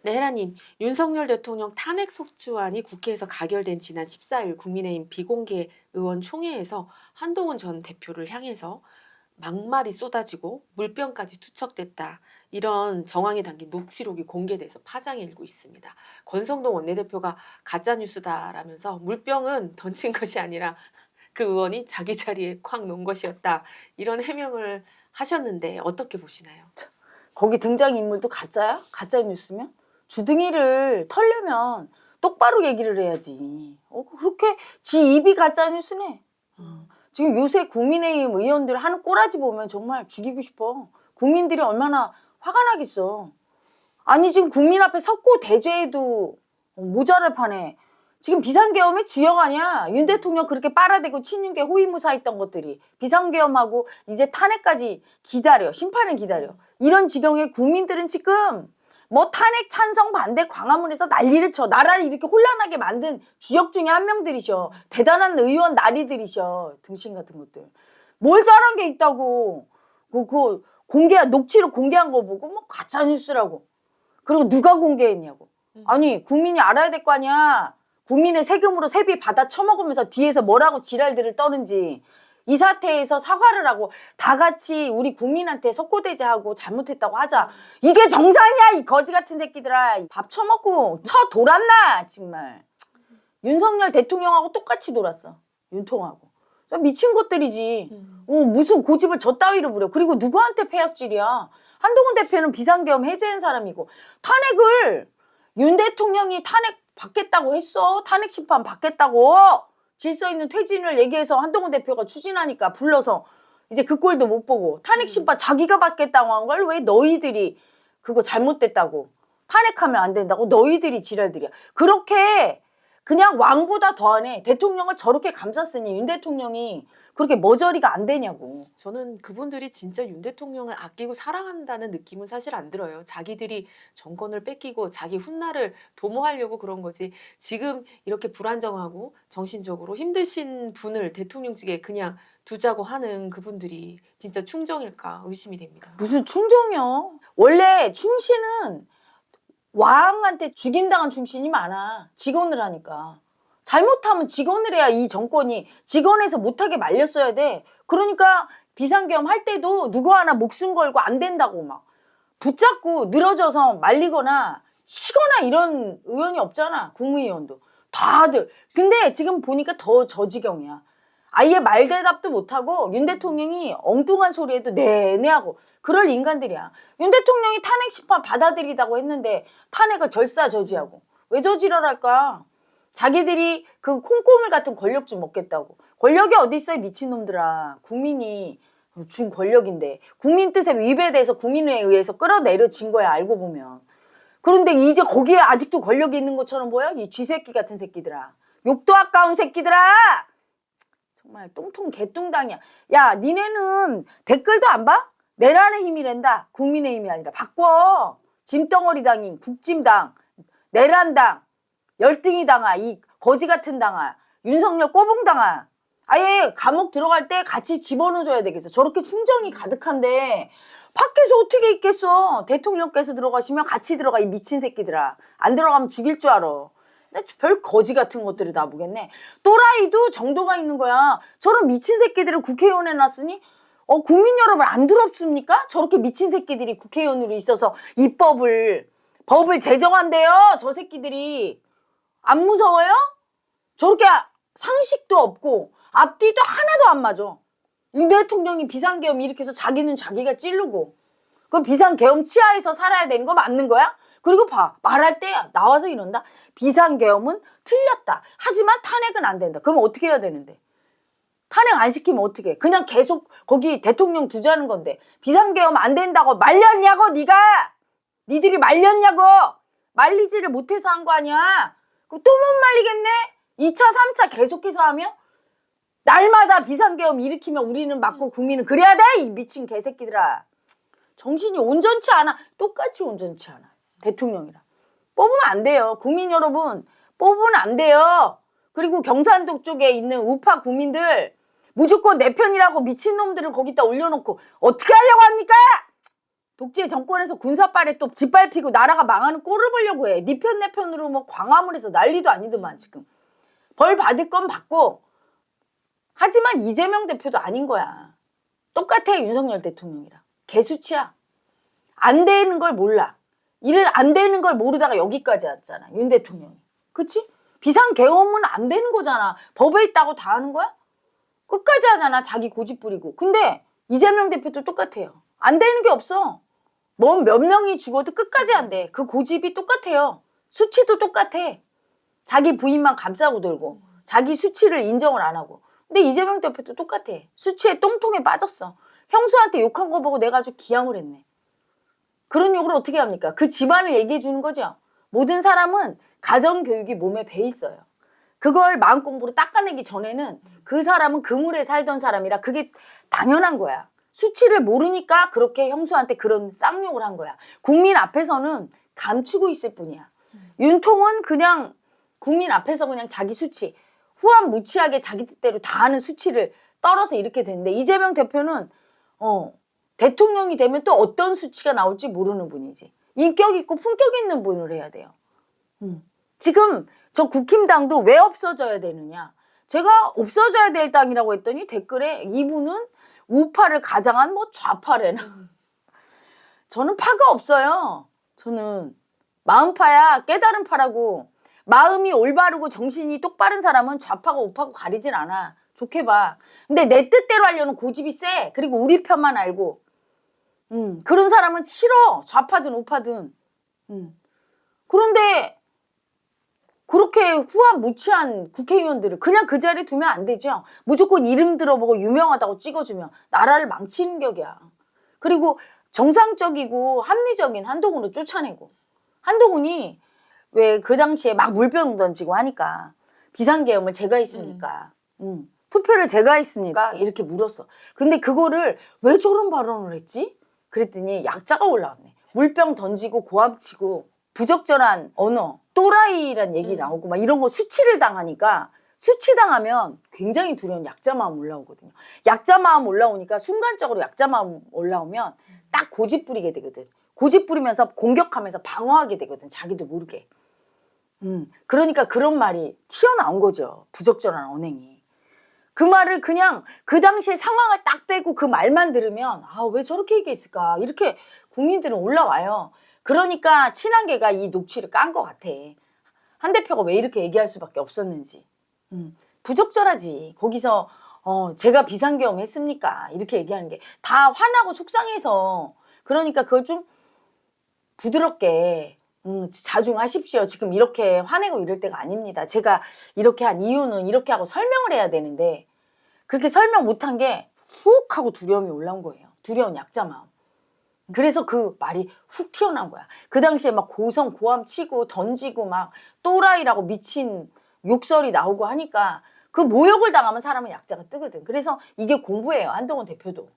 네, 헤라님. 윤석열 대통령 탄핵 속주안이 국회에서 가결된 지난 14일 국민의힘 비공개 의원 총회에서 한동훈 전 대표를 향해서 막말이 쏟아지고 물병까지 투척됐다. 이런 정황이 담긴 녹취록이 공개돼서 파장이 일고 있습니다. 권성동 원내대표가 가짜뉴스다라면서 물병은 던진 것이 아니라 그 의원이 자기 자리에 콱 놓은 것이었다. 이런 해명을 하셨는데 어떻게 보시나요? 거기 등장인물도 가짜야? 가짜 뉴스면? 주둥이를 털려면 똑바로 얘기를 해야지. 그렇게 지 입이 가짜 뉴스네. 지금 요새 국민의힘 의원들 하는 꼬라지 보면 정말 죽이고 싶어. 국민들이 얼마나 화가 나겠어. 아니 지금 국민 앞에 섰고 대죄해도 모자랄 판에 지금 비상계엄의 주역 아니야. 윤 대통령 그렇게 빨아대고 친윤계 호위무사했던 것들이 비상계엄하고 이제 탄핵까지 기다려. 심판을 기다려. 이런 지경에 국민들은 지금 뭐 탄핵 찬성 반대 광화문에서 난리를 쳐. 나라를 이렇게 혼란하게 만든 주역 중에 한 명들이셔. 대단한 의원 나리들이셔. 등신 같은 것들. 뭘 잘한 게 있다고. 그 녹취록 공개한 거 보고 뭐 가짜뉴스라고. 그리고 누가 공개했냐고. 아니 국민이 알아야 될 거 아니야. 국민의 세금으로 세비 받아 처먹으면서 뒤에서 뭐라고 지랄들을 떠는지. 이 사태에서 사과를 하고 다 같이 우리 국민한테 석고대죄하고 잘못했다고 하자. 이게 정상이야 이 거지 같은 새끼들아. 밥 처먹고 쳐 돌았나 정말. 윤석열 대통령하고 똑같이 돌았어. 윤통하고. 미친 것들이지. 무슨 고집을 저 따위로 부려. 그리고 누구한테 패약질이야. 한동훈 대표는 비상계엄 해제한 사람이고 탄핵을 윤 대통령이 탄핵 받겠다고 했어. 탄핵 심판 받겠다고. 질서 있는 퇴진을 얘기해서 한동훈 대표가 추진하니까 불러서 이제 그 꼴도 못 보고 탄핵 심판 자기가 받겠다고 한 걸 왜 너희들이 그거 잘못됐다고 탄핵하면 안 된다고 너희들이 지랄들이야. 그렇게 그냥 왕보다 더하네. 대통령을 저렇게 감쌌으니 윤 대통령이 그렇게 머저리가 안 되냐고. 저는 그분들이 진짜 윤 대통령을 아끼고 사랑한다는 느낌은 사실 안 들어요. 자기들이 정권을 뺏기고 자기 훗날을 도모하려고 그런 거지. 지금 이렇게 불안정하고 정신적으로 힘드신 분을 대통령직에 그냥 두자고 하는 그분들이 진짜 충정일까 의심이 됩니다. 무슨 충정이요? 원래 충신은 왕한테 죽임당한 충신이 많아. 직원을 하니까. 잘못하면 직원을 해야 이 정권이 직원에서 못하게 말렸어야 돼. 그러니까 비상계엄 할 때도 누구 하나 목숨 걸고 안 된다고 막 붙잡고 늘어져서 말리거나 치거나 이런 의원이 없잖아. 국무위원도. 다들. 근데 지금 보니까 더 저지경이야. 아예 말대답도 못하고 윤 대통령이 엉뚱한 소리에도 네네 하고 그럴 인간들이야. 윤 대통령이 탄핵 심판 받아들이다고 했는데 탄핵을 절사저지하고 왜 저지랄할까? 자기들이 그 콩고물 같은 권력 좀 먹겠다고. 권력이 어디 있어요 미친놈들아. 국민이 준 권력인데 국민 뜻에 위배돼서 국민에 의해서 끌어내려진 거야 알고 보면. 그런데 이제 거기에 아직도 권력이 있는 것처럼 보여? 이 쥐새끼 같은 새끼들아. 욕도 아까운 새끼들아. 정말 똥통 개뚱당이야. 야 니네는 댓글도 안 봐? 내란의 힘이란다. 국민의힘이 아니라 바꿔. 짐덩어리당인 국짐당 내란당 열등이 당아 이 거지 같은 당아 윤석열 꼬붕당아 아예 감옥 들어갈 때 같이 집어넣어줘야 되겠어. 저렇게 충정이 가득한데 밖에서 어떻게 있겠어. 대통령께서 들어가시면 같이 들어가 이 미친 새끼들아. 안 들어가면 죽일 줄 알아. 별 거지 같은 것들을 다 보겠네. 또라이도 정도가 있는 거야. 저런 미친 새끼들을 국회의원 해놨으니 국민 여러분 안 두렵습니까? 저렇게 미친 새끼들이 국회의원으로 있어서 법을 제정한대요. 저 새끼들이. 안 무서워요? 저렇게 상식도 없고 앞뒤도 하나도 안 맞아. 윤 대통령이 비상계엄 일으켜서 자기는 자기가 찌르고 그럼 비상계엄 치하에서 살아야 되는 거 맞는 거야? 그리고 봐. 말할 때 나와서 이런다. 비상계엄은 틀렸다. 하지만 탄핵은 안 된다. 그럼 어떻게 해야 되는데? 탄핵 안 시키면 어떻게 해? 그냥 계속 거기 대통령 두자는 건데 비상계엄 안 된다고 말렸냐고 네가? 니들이 말렸냐고? 말리지를 못해서 한 거 아니야? 그럼 또 못 말리겠네? 2차 3차 계속해서 하면? 날마다 비상계엄 일으키면 우리는 맞고 국민은 그래야 돼? 이 미친 개새끼들아. 정신이 온전치 않아. 똑같이 온전치 않아. 대통령이랑. 뽑으면 안 돼요. 국민 여러분 뽑으면 안 돼요. 그리고 경산도 쪽에 있는 우파 국민들 무조건 내 편이라고 미친놈들을 거기다 올려놓고 어떻게 하려고 합니까? 독재 정권에서 군사빨에 또 짓밟히고 나라가 망하는 꼴을 보려고 해. 네 편 내 편으로 뭐 광화문에서 난리도 아니더만 지금. 벌 받을 건 받고. 하지만 이재명 대표도 아닌 거야. 똑같아 윤석열 대통령이랑. 개수치야. 안 되는 걸 몰라. 이래 안 되는 걸 모르다가 여기까지 왔잖아. 윤 대통령이. 그치? 비상계엄은 안 되는 거잖아. 법에 있다고 다 하는 거야? 끝까지 하잖아. 자기 고집 부리고. 근데 이재명 대표도 똑같아요. 안 되는 게 없어. 뭐 몇 명이 죽어도 끝까지 안 돼. 그 고집이 똑같아요. 수치도 똑같아. 자기 부인만 감싸고 들고 자기 수치를 인정을 안 하고. 근데 이재명 대표도 똑같아. 수치에 똥통에 빠졌어. 형수한테 욕한 거 보고 내가 아주 기함을 했네. 그런 욕을 어떻게 합니까? 그 집안을 얘기해 주는 거죠. 모든 사람은 가정교육이 몸에 배 있어요. 그걸 마음공부로 닦아내기 전에는 그 사람은 그물에 살던 사람이라 그게 당연한 거야. 수치를 모르니까 그렇게 형수한테 그런 쌍욕을 한 거야. 국민 앞에서는 감추고 있을 뿐이야. 윤통은 그냥 국민 앞에서 그냥 자기 수치, 후한무치하게 자기 뜻대로 다 하는 수치를 떨어서 이렇게 됐는데 이재명 대표는 대통령이 되면 또 어떤 수치가 나올지 모르는 분이지. 인격 있고 품격 있는 분을 해야 돼요. 지금 저 국힘당도 왜 없어져야 되느냐. 제가 없어져야 될 당이라고 했더니 댓글에 이분은 우파를 가장한 뭐 좌파래나. 저는 파가 없어요. 저는 마음파야. 깨달은 파라고. 마음이 올바르고 정신이 똑바른 사람은 좌파고 우파고 가리진 않아. 좋게 봐. 근데 내 뜻대로 하려는 고집이 세. 그리고 우리 편만 알고. 그런 사람은 싫어. 좌파든 우파든. 그런데 그렇게 후한무치한 국회의원들을 그냥 그 자리에 두면 안 되죠. 무조건 이름 들어보고 유명하다고 찍어주면 나라를 망치는 격이야. 그리고 정상적이고 합리적인 한동훈을 쫓아내고. 한동훈이 왜 그 당시에 막 물병 던지고 하니까 비상계엄을 제가 했습니까? 투표를 제가 했습니까? 이렇게 물었어. 근데 그거를 왜 저런 발언을 했지? 그랬더니 약자가 올라왔네. 물병 던지고 고함치고 부적절한 언어, 또라이란 얘기 나오고 막 이런 거 수치를 당하니까 수치당하면 굉장히 두려운 약자 마음 올라오거든요. 약자 마음 올라오니까 순간적으로 약자 마음 올라오면 딱 고집 부리게 되거든. 고집 부리면서 공격하면서 방어하게 되거든. 자기도 모르게. 그러니까 그런 말이 튀어나온 거죠. 부적절한 언행이. 그 말을 그냥 그 당시에 상황을 딱 빼고 그 말만 들으면 아, 왜 저렇게 얘기했을까? 이렇게 국민들은 올라와요. 그러니까 친한계가 이 녹취를 깐 것 같아. 한 대표가 왜 이렇게 얘기할 수밖에 없었는지. 부적절하지. 거기서 제가 비상계엄 했습니까? 이렇게 얘기하는 게 다 화나고 속상해서. 그러니까 그걸 좀 부드럽게 자중하십시오. 지금 이렇게 화내고 이럴 때가 아닙니다. 제가 이렇게 한 이유는 이렇게 하고 설명을 해야 되는데 그렇게 설명 못한 게 훅 하고 두려움이 올라온 거예요. 두려운 약자 마음. 그래서 그 말이 훅 튀어나온 거야. 그 당시에 막 고함 치고 던지고 막 또라이라고 미친 욕설이 나오고 하니까 그 모욕을 당하면 사람은 약자가 뜨거든. 그래서 이게 공부예요. 한동훈 대표도.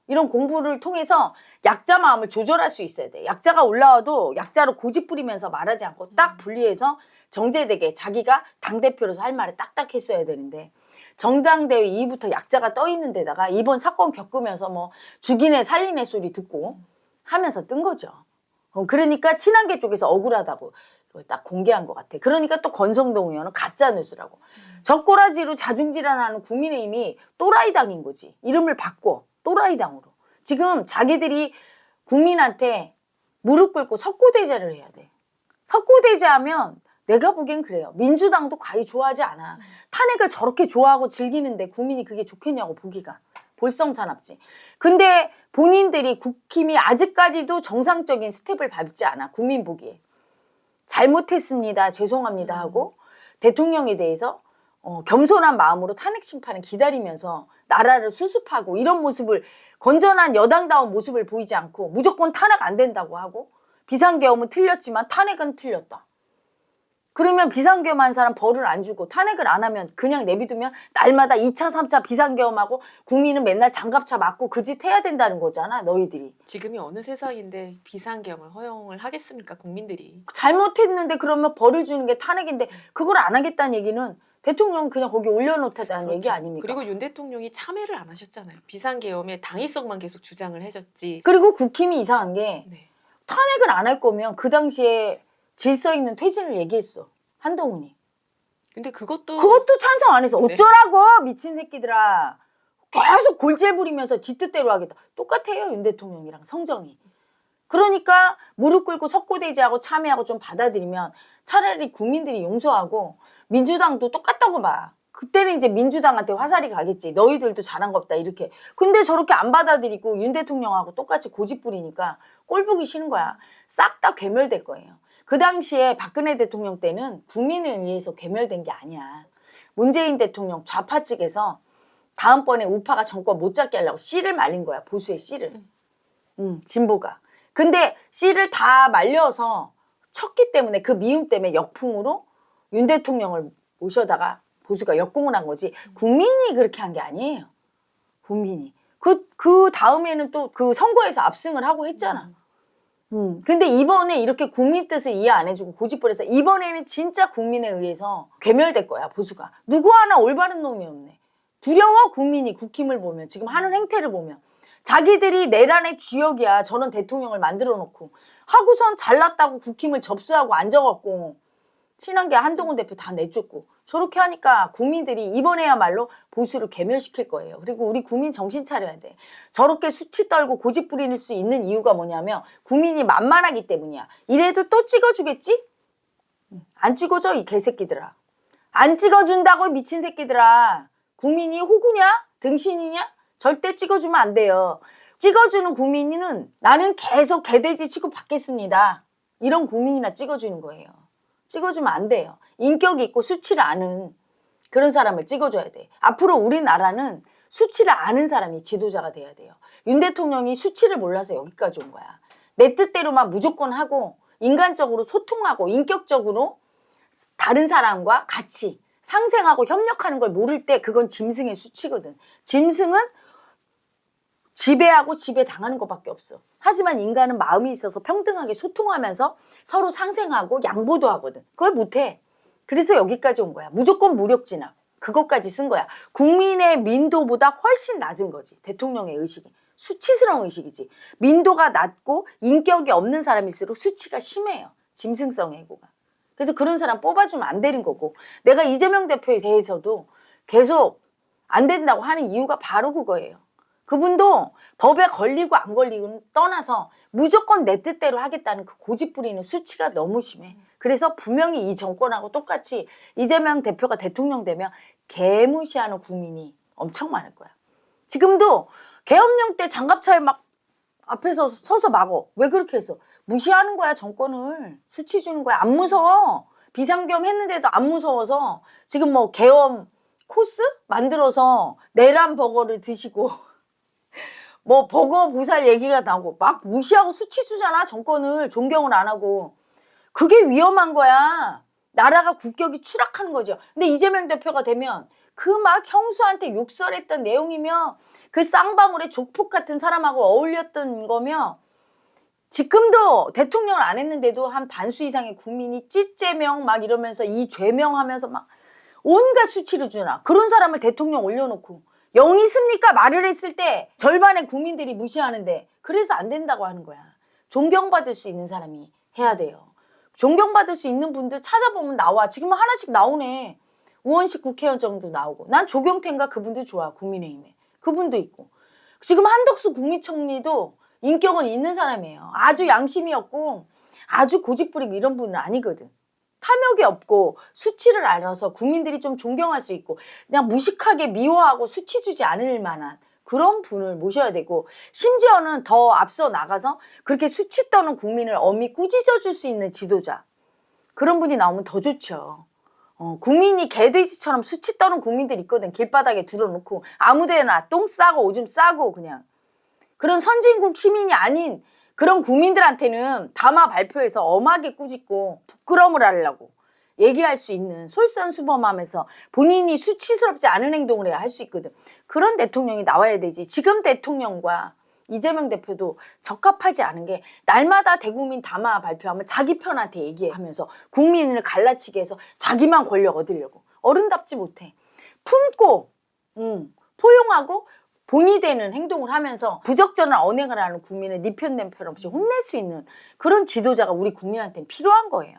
이런 공부를 통해서 약자 마음을 조절할 수 있어야 돼. 약자가 올라와도 약자로 고집 부리면서 말하지 않고 딱 분리해서 정제되게 자기가 당대표로서 할 말을 딱딱 했어야 되는데 정당대회 이후부터 약자가 떠 있는 데다가 이번 사건 겪으면서 뭐 죽이네 살리네 소리 듣고 하면서 뜬 거죠. 그러니까 친한계 쪽에서 억울하다고 딱 공개한 것 같아. 그러니까 또 권성동 의원은 가짜뉴스라고. 젖꼬라지로 자중질환하는 국민의힘이 또라이당인 거지. 이름을 바꿔. 또라이당으로. 지금 자기들이 국민한테 무릎 꿇고 석고대죄를 해야 돼. 석고대죄하면 내가 보기엔 그래요. 민주당도 과히 좋아하지 않아. 탄핵을 저렇게 좋아하고 즐기는데 국민이 그게 좋겠냐고 보기가. 볼성사납지. 근데 본인들이 국힘이 아직까지도 정상적인 스텝을 밟지 않아. 국민 보기에. 잘못했습니다. 죄송합니다 하고 대통령에 대해서 겸손한 마음으로 탄핵 심판을 기다리면서 나라를 수습하고 이런 모습을 건전한 여당다운 모습을 보이지 않고 무조건 탄핵 안 된다고 하고 비상계엄은 틀렸지만 탄핵은 틀렸다. 그러면 비상계엄한 사람 벌을 안 주고 탄핵을 안 하면 그냥 내비두면 날마다 2차 3차 비상계엄하고 국민은 맨날 장갑차 맞고 그 짓 해야 된다는 거잖아. 너희들이. 지금이 어느 세상인데 비상계엄을 허용을 하겠습니까? 국민들이. 잘못했는데 그러면 벌을 주는 게 탄핵인데 그걸 안 하겠다는 얘기는 대통령 그냥 거기 올려놓다는 그렇죠. 얘기 아닙니까? 그리고 윤 대통령이 참여를 안 하셨잖아요. 비상계엄의 당위성만 계속 주장을 하셨지. 그리고 국힘이 이상한 게 네. 탄핵을 안 할 거면 그 당시에 질서 있는 퇴진을 얘기했어. 한동훈이. 근데 그것도 찬성 안 해서 네. 어쩌라고 미친 새끼들아. 계속 골재 부리면서 지 뜻대로 하겠다. 똑같아요 윤 대통령이랑 성정이. 그러니까 무릎 꿇고 석고대지하고 참여하고 좀 받아들이면 차라리 국민들이 용서하고 민주당도 똑같다고 봐. 그때는 이제 민주당한테 화살이 가겠지. 너희들도 잘한 거 없다 이렇게. 근데 저렇게 안 받아들이고 윤 대통령하고 똑같이 고집 부리니까 꼴 보기 싫은 거야. 싹 다 괴멸될 거예요. 그 당시에 박근혜 대통령 때는 국민을 의해서 괴멸된 게 아니야. 문재인 대통령 좌파 측에서 다음번에 우파가 정권 못 잡게 하려고 씨를 말린 거야. 보수의 씨를. 진보가. 근데 씨를 다 말려서 쳤기 때문에 그 미움 때문에 역풍으로 윤 대통령을 모셔다가 보수가 역공을 한 거지. 국민이 그렇게 한 게 아니에요. 국민이. 그 다음에는 또 그 선거에서 압승을 하고 했잖아. 근데 이번에 이렇게 국민 뜻을 이해 안 해주고 고집부려서 이번에는 진짜 국민에 의해서 괴멸될 거야, 보수가. 누구 하나 올바른 놈이 없네. 두려워, 국민이 국힘을 보면. 지금 하는 행태를 보면. 자기들이 내란의 주역이야. 저런 대통령을 만들어 놓고. 하고선 잘났다고 국힘을 접수하고 앉아갖고. 친한게 한동훈 대표 다 내쫓고. 저렇게 하니까 국민들이 이번에야말로 보수를 괴멸시킬 거예요. 그리고 우리 국민 정신 차려야 돼. 저렇게 수치 떨고 고집 부릴 수 있는 이유가 뭐냐면 국민이 만만하기 때문이야. 이래도 또 찍어주겠지? 안 찍어줘 이 개새끼들아. 안 찍어준다고 미친 새끼들아. 국민이 호구냐? 등신이냐? 절대 찍어주면 안 돼요. 찍어주는 국민은 나는 계속 개돼지 취급받겠습니다. 이런 국민이나 찍어주는 거예요. 찍어주면 안 돼요. 인격이 있고 수치를 아는 그런 사람을 찍어줘야 돼. 앞으로 우리나라는 수치를 아는 사람이 지도자가 돼야 돼요. 윤 대통령이 수치를 몰라서 여기까지 온 거야. 내 뜻대로만 무조건 하고 인간적으로 소통하고 인격적으로 다른 사람과 같이 상생하고 협력하는 걸 모를 때 그건 짐승의 수치거든. 짐승은 지배하고 지배당하는 것밖에 없어. 하지만 인간은 마음이 있어서 평등하게 소통하면서 서로 상생하고 양보도 하거든. 그걸 못해. 그래서 여기까지 온 거야. 무조건 무력 진압. 그것까지 쓴 거야. 국민의 민도보다 훨씬 낮은 거지. 대통령의 의식이. 수치스러운 의식이지. 민도가 낮고 인격이 없는 사람일수록 수치가 심해요. 짐승성 애고가. 그래서 그런 사람 뽑아주면 안 되는 거고. 내가 이재명 대표에 대해서도 계속 안 된다고 하는 이유가 바로 그거예요. 그분도 법에 걸리고 안 걸리고는 떠나서 무조건 내 뜻대로 하겠다는 그 고집 부리는 수치가 너무 심해. 그래서 분명히 이 정권하고 똑같이 이재명 대표가 대통령 되면 개무시하는 국민이 엄청 많을 거야. 지금도 계엄령 때 장갑차에 막 앞에서 서서 막어. 왜 그렇게 했어? 무시하는 거야 정권을. 수치 주는 거야. 안 무서워. 비상계엄 했는데도 안 무서워서 지금 뭐 계엄 코스 만들어서 내란 버거를 드시고 뭐 버거 보살 얘기가 나오고 막 무시하고 수치 주잖아. 정권을 존경을 안 하고. 그게 위험한 거야. 나라가 국격이 추락하는 거죠. 근데 이재명 대표가 되면 그 막 형수한테 욕설했던 내용이며 그 쌍방울의 족폭 같은 사람하고 어울렸던 거며 지금도 대통령을 안 했는데도 한 반수 이상의 국민이 찌제명 막 이러면서 이 죄명하면서 막 온갖 수치를 주나. 그런 사람을 대통령 올려놓고 영 있습니까? 말을 했을 때 절반의 국민들이 무시하는데 그래서 안 된다고 하는 거야. 존경받을 수 있는 사람이 해야 돼요. 존경받을 수 있는 분들 찾아보면 나와. 지금 하나씩 나오네. 우원식 국회의원 정도 나오고. 난 조경태인가 그분도 좋아. 국민의힘에. 그분도 있고. 지금 한덕수 국무총리도 인격은 있는 사람이에요. 아주 양심이 없고 아주 고집부리고 이런 분은 아니거든. 탐욕이 없고 수치를 알아서 국민들이 좀 존경할 수 있고 그냥 무식하게 미워하고 수치 주지 않을 만한 그런 분을 모셔야 되고 심지어는 더 앞서 나가서 그렇게 수치 떠는 국민을 엄히 꾸짖어 줄 수 있는 지도자 그런 분이 나오면 더 좋죠. 국민이 개돼지처럼 수치 떠는 국민들 있거든. 길바닥에 들어놓고 아무데나 똥 싸고 오줌 싸고 그냥 그런 선진국 시민이 아닌 그런 국민들한테는 담화 발표해서 엄하게 꾸짖고 부끄러움을 하려고 얘기할 수 있는 솔선수범하면서 본인이 수치스럽지 않은 행동을 해야 할 수 있거든. 그런 대통령이 나와야 되지. 지금 대통령과 이재명 대표도 적합하지 않은 게 날마다 대국민 담화 발표하면 자기 편한테 얘기하면서 국민을 갈라치게 해서 자기만 권력 얻으려고. 어른답지 못해. 품고 포용하고 본이 되는 행동을 하면서 부적절한 언행을 하는 국민을 네 편 내 편 없이 혼낼 수 있는 그런 지도자가 우리 국민한테는 필요한 거예요.